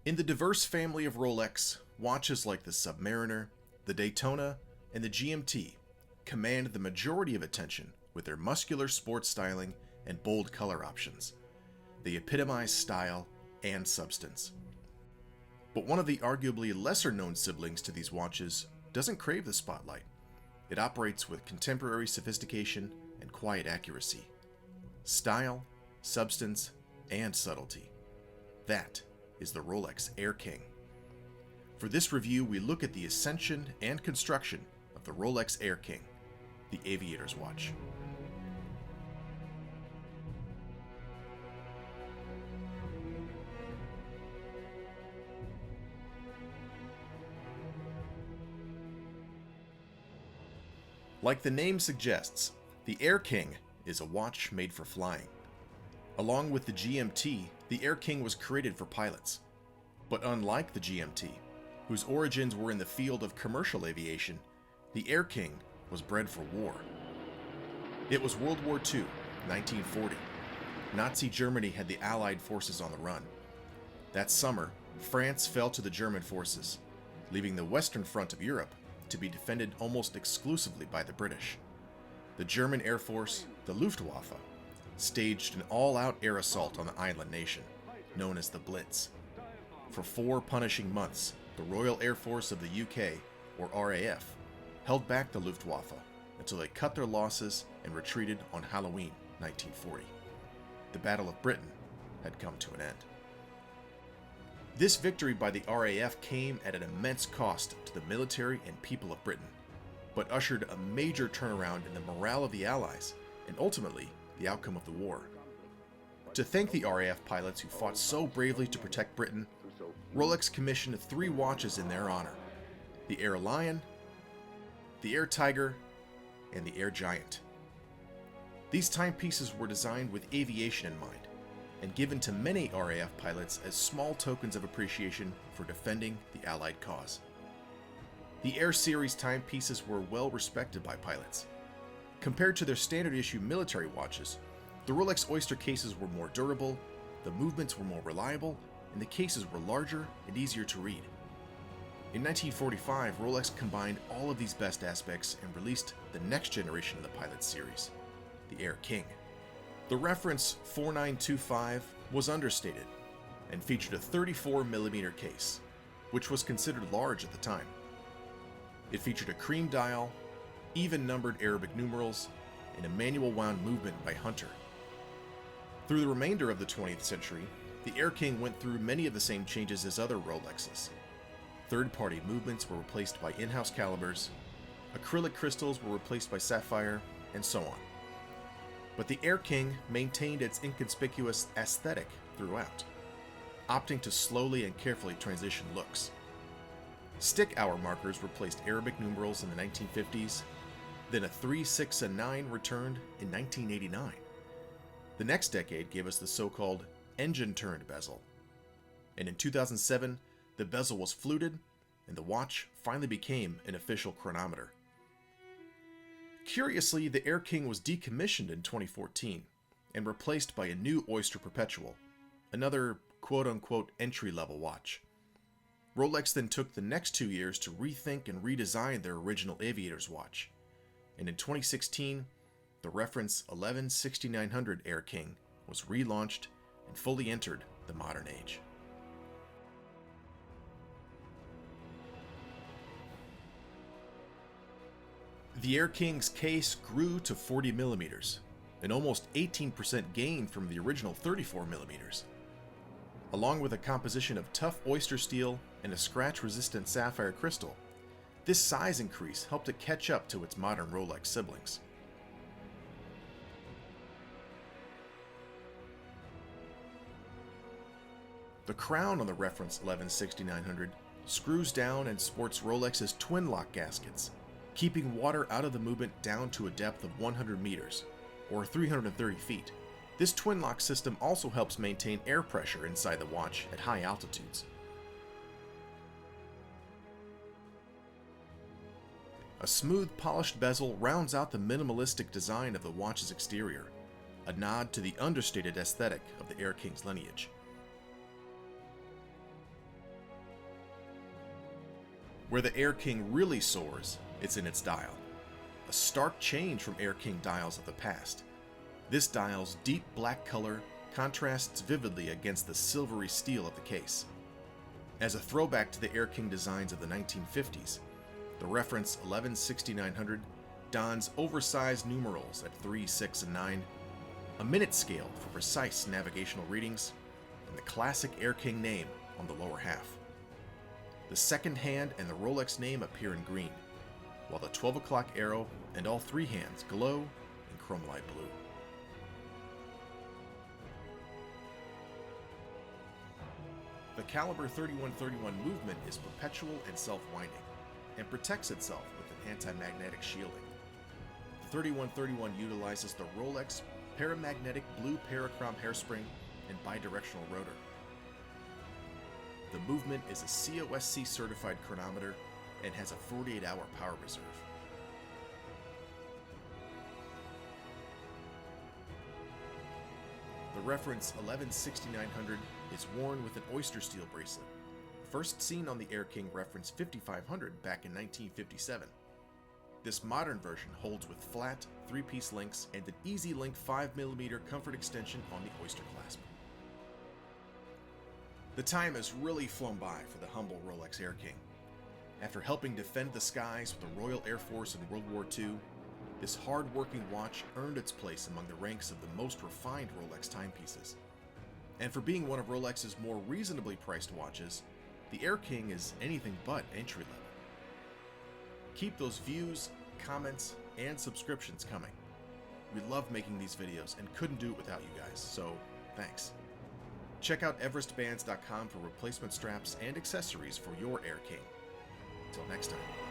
In the diverse family of Rolex, watches like the Submariner, the Daytona, and the GMT command the majority of attention with their muscular sports styling and bold color options. They epitomize style and substance. But one of the arguably lesser-known siblings to these watches doesn't crave the spotlight. It operates with contemporary sophistication and quiet accuracy. Style, substance, and subtlety. That is the Rolex Air-King. For this review, we look at the ascension and construction of the Rolex Air-King, the Aviator's watch. Like the name suggests, the Air-King is a watch made for flying. Along with the GMT, the Air-King was created for pilots. But unlike the GMT, whose origins were in the field of commercial aviation, the Air-King was bred for war. It was World War II, 1940. Nazi Germany had the Allied forces on the run. That summer, France fell to the German forces, leaving the western front of Europe to be defended almost exclusively by the British. The German Air Force, the Luftwaffe, staged an all-out air assault on the island nation, known as the Blitz. For 4 punishing months, the Royal Air Force of the UK, or RAF, held back the Luftwaffe until they cut their losses and retreated on Halloween 1940. The Battle of Britain had come to an end. This victory by the RAF came at an immense cost to the military and people of Britain, but ushered a major turnaround in the morale of the Allies and ultimately the outcome of the war. To thank the RAF pilots who fought so bravely to protect Britain, Rolex commissioned 3 watches in their honor: the Air Lion, the Air Tiger, and the Air Giant. These timepieces were designed with aviation in mind and given to many RAF pilots as small tokens of appreciation for defending the Allied cause. The Air Series timepieces were well respected by pilots. Compared to their standard issue military watches, the Rolex Oyster cases were more durable, the movements were more reliable, and the cases were larger and easier to read. In 1945, Rolex combined all of these best aspects and released the next generation of the Pilot series, the Air-King. The reference 4925 was understated and featured a 34mm case, which was considered large at the time. It featured a cream dial, even-numbered Arabic numerals, and a manual wound movement by Hunter. Through the remainder of the 20th century, the Air-King went through many of the same changes as other Rolexes. Third-party movements were replaced by in-house calibers, acrylic crystals were replaced by sapphire, and so on. But the Air-King maintained its inconspicuous aesthetic throughout, opting to slowly and carefully transition looks. Stick hour markers replaced Arabic numerals in the 1950s, then a 3, 6, and 9 returned in 1989. The next decade gave us the so-called engine-turned bezel, and in 2007, the bezel was fluted, and the watch finally became an official chronometer. Curiously, the Air-King was decommissioned in 2014 and replaced by a new Oyster Perpetual, another quote-unquote entry-level watch. Rolex then took the next 2 years to rethink and redesign their original Aviator's watch, and in 2016, the reference 11-6900 Air-King was relaunched and fully entered the modern age. The Air-King's case grew to 40mm, an almost 18% gain from the original 34mm. Along with a composition of tough oyster steel and a scratch-resistant sapphire crystal, this size increase helped it catch up to its modern Rolex siblings. The crown on the reference 11-6900 screws down and sports Rolex's twin-lock gaskets, keeping water out of the movement down to a depth of 100 meters, or 330 feet. This twin-lock system also helps maintain air pressure inside the watch at high altitudes. A smooth, polished bezel rounds out the minimalistic design of the watch's exterior, a nod to the understated aesthetic of the Air-King's lineage. Where the Air-King really soars, it's in its dial. A stark change from Air-King dials of the past. This dial's deep black color contrasts vividly against the silvery steel of the case. As a throwback to the Air-King designs of the 1950s, the reference 11-6900 dons oversized numerals at 3, 6, and 9, a minute scale for precise navigational readings, and the classic Air-King name on the lower half. The second hand and the Rolex name appear in green, while the 12 o'clock arrow and all three hands glow in chromolite blue. The caliber 3131 movement is perpetual and self-winding, and protects itself with an anti-magnetic shielding. The 3131 utilizes the Rolex paramagnetic blue parachrom hairspring and bidirectional rotor. The movement is a COSC certified chronometer and has a 48-hour power reserve. The reference 11-6900 is worn with an oyster steel bracelet, first seen on the Air-King reference 5500 back in 1957. This modern version holds with flat, 3-piece links and an easy link 5mm comfort extension on the oyster clasp. The time has really flown by for the humble Rolex Air-King. After helping defend the skies with the Royal Air Force in World War II, this hard-working watch earned its place among the ranks of the most refined Rolex timepieces. And for being one of Rolex's more reasonably priced watches, the Air-King is anything but entry-level. Keep those views, comments, and subscriptions coming. We love making these videos and couldn't do it without you guys, so thanks. Check out everestbands.com for replacement straps and accessories for your Air-King. Until next time.